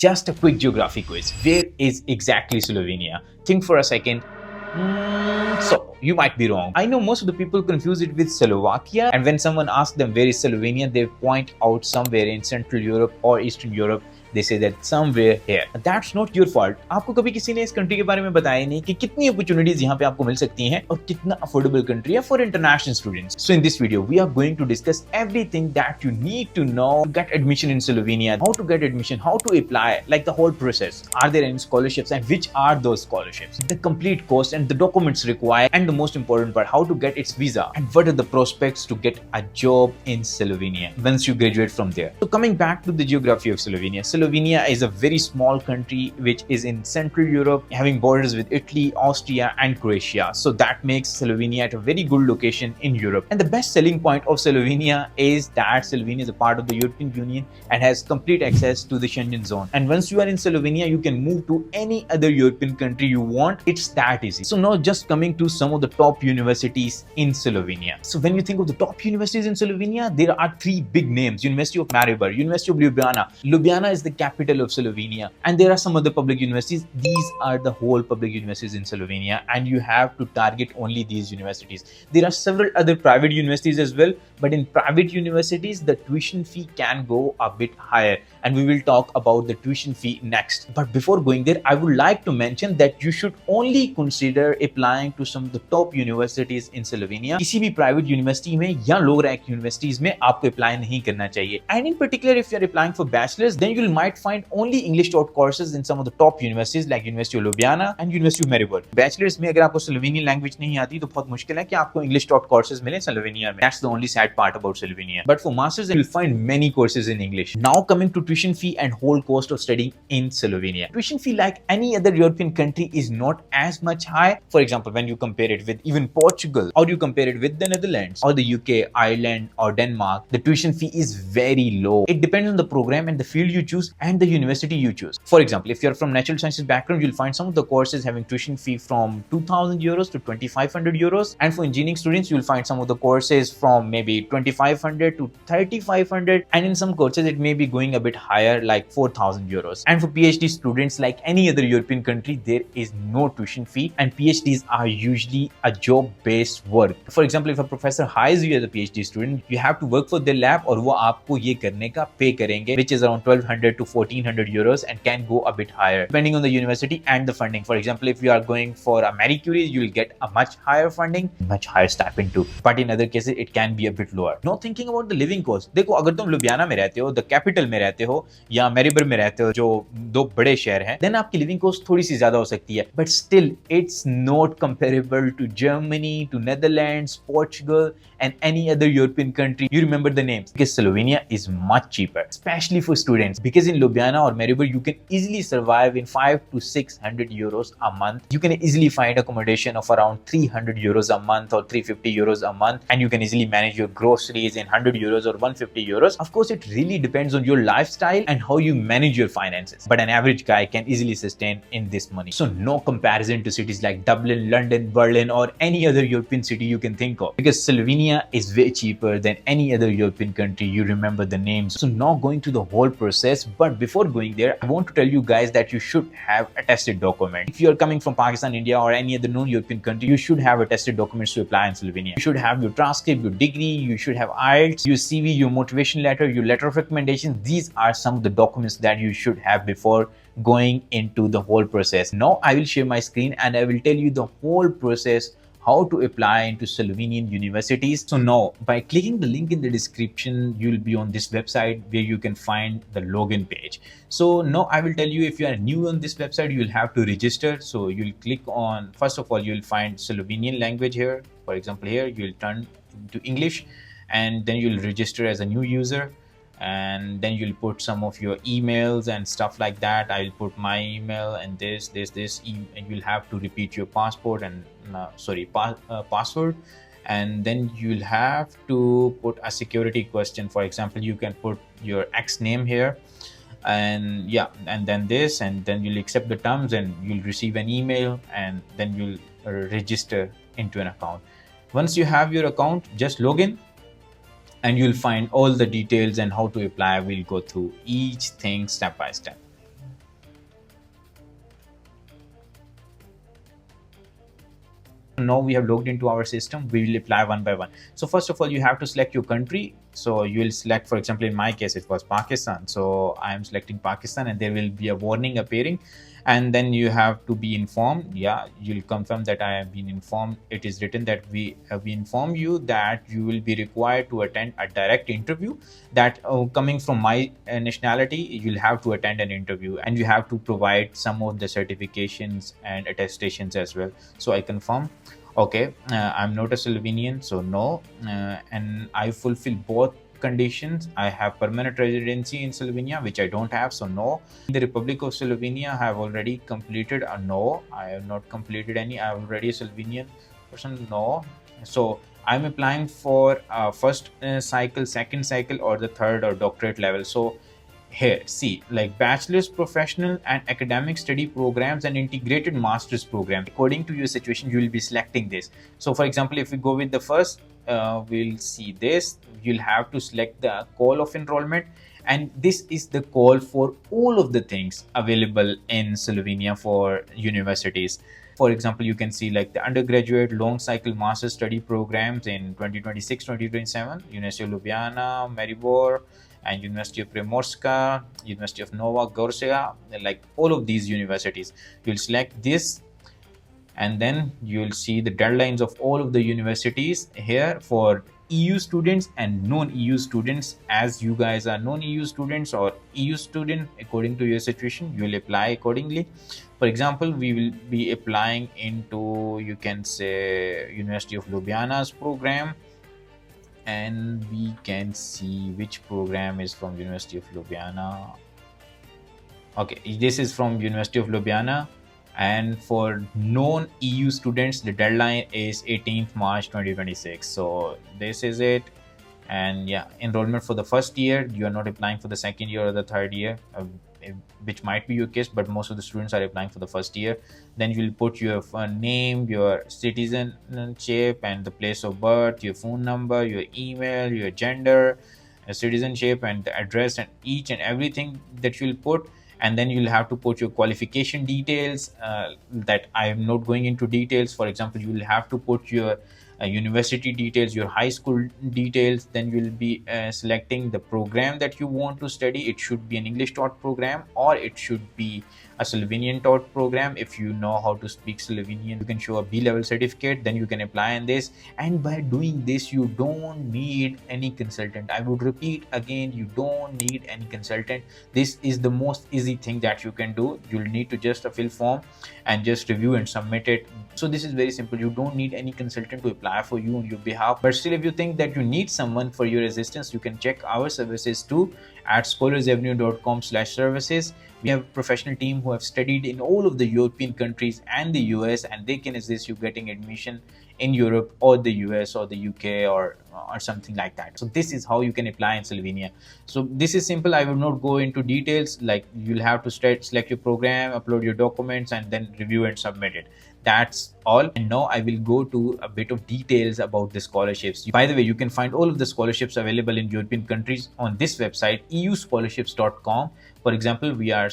Just a quick geography quiz. Where is exactly Slovenia? Think for a second. So you might be wrong. I know most of the people confuse it with Slovakia, and when someone asks them where is Slovenia, they point out somewhere in Central Europe or Eastern Europe. They say that somewhere here. That's not your fault. आपको कभी किसी ने इस country के बारे में बताया नहीं कि कितनी अपॉर्चुनिटीज यहाँ पे आपको मिल सकती हैं और कितना अफोर्डेबल कंट्री है for international students. So in this video, we are going to discuss everything that you need to know to get admission in Slovenia, how to get admission, how to apply, like the whole process. Are there any scholarships and which are those scholarships? The complete cost and the documents required, and the most important part, how to get its visa and what are the prospects to get a job in Slovenia once you graduate from there. So coming back to the geography of Slovenia. Slovenia is a very small country which is in Central Europe, having borders with Italy, Austria and Croatia. So that makes Slovenia at a very good location in Europe. And the best selling point of Slovenia is that Slovenia is a part of the European Union and has complete access to the Schengen zone. And once you are in Slovenia, you can move to any other European country you want. It's that easy. So now just coming to some of the top universities in Slovenia. So when you think of the top universities in Slovenia, there are three big names: University of Maribor, University of Ljubljana. Ljubljana is the capital of Slovenia, and there are some other public universities. These are the whole public universities in Slovenia, and you have to target only these universities. There are several other private universities as well, but in private universities the tuition fee can go a bit higher, and we will talk about the tuition fee next. But before going there, I would like to mention that you should only consider applying to some of the top universities in Slovenia. किसी भी private university में या low rank universities में आपको apply नहीं करना चाहिए. And in particular, if you are applying for bachelors, then you might find only English taught courses in some of the top universities like University of Ljubljana and University of Maribor. Bachelors में अगर आपको Slovenian language नहीं आती तो बहुत मुश्किल है कि आपको English taught courses मिले Slovenia में. That's the only sad part about Slovenia. But for masters, you'll find many courses in English. Now coming to tuition fee and whole cost of studying in Slovenia. Tuition fee, like any other European country, is not as much high. For example, when you compare it with even Portugal, or you compare it with the Netherlands or the UK, Ireland or Denmark, the tuition fee is very low. It depends on the program and the field you choose and the university you choose. For example, if you're from natural sciences background, you'll find some of the courses having tuition fee from 2,000 euros to 2,500 euros. And for engineering students, you'll find some of the courses from maybe 2,500 to 3,500. And in some courses, it may be going a bit higher, like 4,000 euros. And for PhD students, like any other European country, there is no tuition fee. And PhDs are usually a job-based work. For example, if a professor hires you as a PhD student, you have to work for their lab, और वो आपको ये करने का pay करेंगे, which is around 1,200 to 1,400 euros and can go a bit higher depending on the university and the funding. For example, if you are going for a Marie Curie, you will get a much higher funding, much higher stipend too. But in other cases, it can be a bit lower. Now thinking about the living cost. देखो, अगर तुम Ljubljana में रहते हो, the capital में रहते हो, या मैरिबर में रहते हो, जो दो बड़े शहर हैं, then आपकी living cost थोड़ी सी ज्यादा हो सकती है. But still, it's not comparable to Germany, to Netherlands, Portugal, and any other European country. You remember the names, because Slovenia is much cheaper, especially for students. Because in Ljubljana or Maribor, you can easily survive in 500 to 600 euros a month. You can easily find accommodation of around 300 euros a month or 350 euros a month, and you can easily manage your groceries in 100 euros or 150 euros. Of course, it really depends on your lifestyle and how you manage your finances. But an average guy can easily sustain in this money. So no comparison to cities like Dublin, London, Berlin, or any other European city you can think of. Because Slovenia is way cheaper than any other European country. You remember the names. So now going to the whole process. But before going there, I want to tell you guys that you should have attested document. If you're coming from Pakistan, India, or any other non-European country, you should have attested documents to apply in Slovenia. You should have your transcript, your degree, you should have IELTS, your CV, your motivation letter, your letter of recommendation. These are some of the documents that you should have before going into the whole process. Now I will share my screen and I will tell you the whole process, how to apply into Slovenian universities. So now, by clicking the link in the description, you'll be on this website where you can find the login page. So now I will tell you, if you are new on this website, you'll have to register. So you'll click on, first of all, you'll find Slovenian language here. For example, here you'll turn to English, and then you'll register as a new user. And then you'll put some of your emails and stuff like that. I'll put my email and this, and you'll have to repeat your passport and password. And then you'll have to put a security question. For example, you can put your ex name here, and yeah, and then this, and then you'll accept the terms and you'll receive an email, and then you'll register into an account. Once you have your account, just log in and you'll find all the details and how to apply. We'll go through each thing step by step. Now we have logged into our system. We will apply one by one. So first of all, you have to select your country. So you will select, for example, in my case it was Pakistan, so I am selecting Pakistan, and there will be a warning appearing, and then you have to be informed. Yeah, you'll confirm that I have been informed. It is written that we inform you that you will be required to attend a direct interview, that coming from my nationality, you'll have to attend an interview, and you have to provide some of the certifications and attestations as well. So I confirm. Okay, I'm not a Slovenian, so no, and I fulfill both conditions. I have permanent residency in Slovenia, which I don't have, so no. In the Republic of Slovenia, I have already completed a no. I have not completed any. I am already a Slovenian person, no. So I'm applying for first cycle, second cycle, or the third or doctorate level. So here, see, like bachelor's, professional and academic study programs, and integrated master's program. According to your situation, you will be selecting this. So for example, if we go with the first, we'll see this. You'll have to select the call of enrollment, and this is the call for all of the things available in Slovenia for universities. For example, you can see like the undergraduate long cycle master study programs in 2026-2027, University of Ljubljana, Maribor, and University of Primorska, University of Nova Gorica, like all of these universities. You'll select this, and then you'll see the deadlines of all of the universities here for EU students and non-EU students. As you guys are non-EU students or EU student, according to your situation, you will apply accordingly. For example, we will be applying into, you can say, University of Ljubljana's program, and we can see which program is from University of Ljubljana. Okay, this is from University of Ljubljana, and for non-EU students, the deadline is 18th March 2026. So this is it. And yeah, enrollment for the first year. You are not applying for the second year or the third year, which might be your case, but most of the students are applying for the first year. Then you will put your name, your citizenship and the place of birth, your phone number, your email, your gender, citizenship, and the address, and each and everything that you'll put. And then you'll have to put your qualification details, that I am not going into details. For example, you will have to put your university details, your high school details. Then you'll be selecting the program that you want to study. It should be an English taught program, or it should be a Slovenian taught program. If you know how to speak Slovenian, you can show a B-level certificate, then you can apply in this. And by doing this, you don't need any consultant. I would repeat again, you don't need any consultant. This is the most easy thing that you can do. You'll need to just fill form and just review and submit it. So this is very simple. You don't need any consultant to apply for you on your behalf. But still, if you think that you need someone for your assistance, you can check our services too at scholarsavenue.com/services. We have a professional team who have studied in all of the European countries and the US, and they can assist you getting admission in Europe or the US or the UK or something like that. So this is how you can apply in Slovenia. So this is simple. I will not go into details. Like, you'll have to select your program, upload your documents, and then review and submit it. That's all. And now I will go to a bit of details about the scholarships. By the way, you can find all of the scholarships available in European countries on this website, euscholarships.com. For example, we have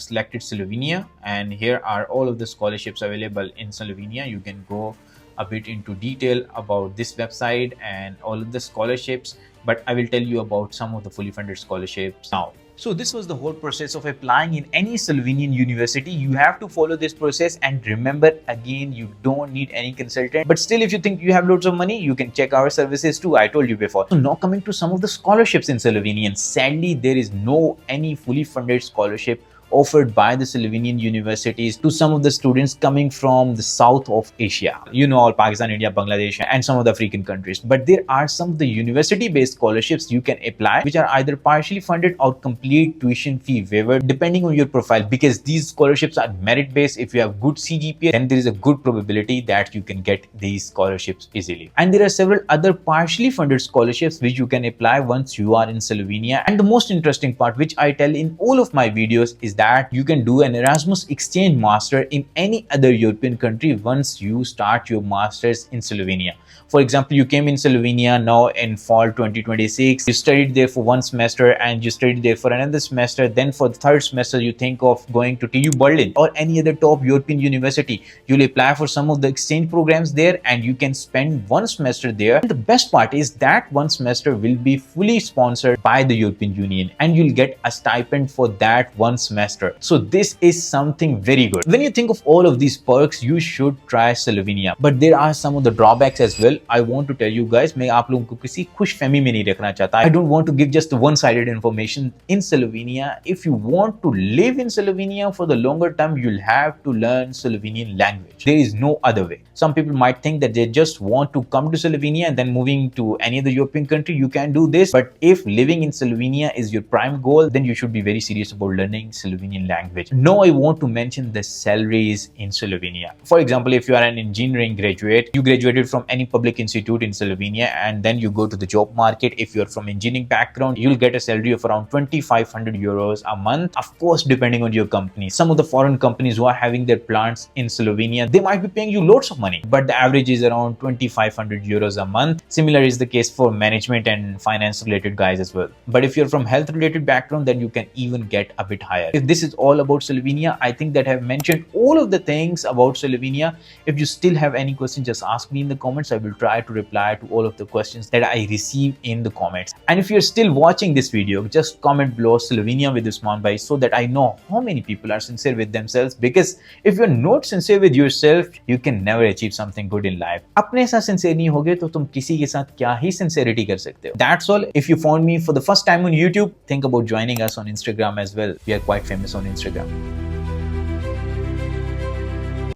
selected Slovenia, and here are all of the scholarships available in Slovenia. You can go a bit into detail about this website and all of the scholarships, but I will tell you about some of the fully funded scholarships now. So this was the whole process of applying in any Slovenian university. You have to follow this process, and remember again, you don't need any consultant. But still, if you think you have loads of money, you can check our services too. I told you before. So now coming to some of the scholarships in Slovenian. Sadly, there is no any fully funded scholarship offered by the Slovenian universities to some of the students coming from the south of Asia. You know, all Pakistan, India, Bangladesh, and some of the African countries. But there are some of the university-based scholarships you can apply, which are either partially funded or complete tuition fee waiver, depending on your profile. Because these scholarships are merit-based. If you have good CGPA, then there is a good probability that you can get these scholarships easily. And there are several other partially funded scholarships which you can apply once you are in Slovenia. And the most interesting part, which I tell in all of my videos, is that you can do an Erasmus exchange master in any other European country once you start your masters in Slovenia. For example, you came in Slovenia now in fall 2026, you studied there for one semester and you studied there for another semester. Then for the third semester, you think of going to TU Berlin or any other top European university. You'll apply for some of the exchange programs there and you can spend one semester there. And the best part is that one semester will be fully sponsored by the European Union and you'll get a stipend for that one semester. So this is something very good. When you think of all of these perks, you should try Slovenia. But there are some of the drawbacks as well. I want to tell you guys, मैं आप लोगों को किसी खुशफहमी में नहीं रखना चाहता. I don't want to give just one-sided information. In Slovenia, if you want to live in Slovenia for the longer term, you'll have to learn Slovenian language. There is no other way. Some people might think that they just want to come to Slovenia and then moving to any other European country, you can do this. But if living in Slovenia is your prime goal, then you should be very serious about learning Slovenian language. Now I want to mention the salaries in Slovenia. For example, if you are an engineering graduate, you graduated from any public institute in Slovenia and then you go to the job market. If you're from engineering background, you'll get a salary of around 2,500 euros a month. Of course, depending on your company. Some of the foreign companies who are having their plants in Slovenia, they might be paying you loads of money, but the average is around 2,500 euros a month. Similar is the case for management and finance related guys as well. But if you're from health related background, then you can even get a bit higher. If this is all about Slovenia, I think that I've mentioned all of the things about Slovenia. If you still have any questions, just ask me in the comments. I will try to reply to all of the questions that I receive in the comments. And if you're still watching this video, just comment below Slovenia with Usman bhai so that I know how many people are sincere with themselves. Because if you're not sincere with yourself, you can never achieve something good in life. अपने साथ sincere नहीं होगे तो तुम किसी के साथ क्या ही sincerity कर सकते हो. That's all. If you found me for the first time on YouTube, think about joining us on Instagram as well. We are quite famous on Instagram.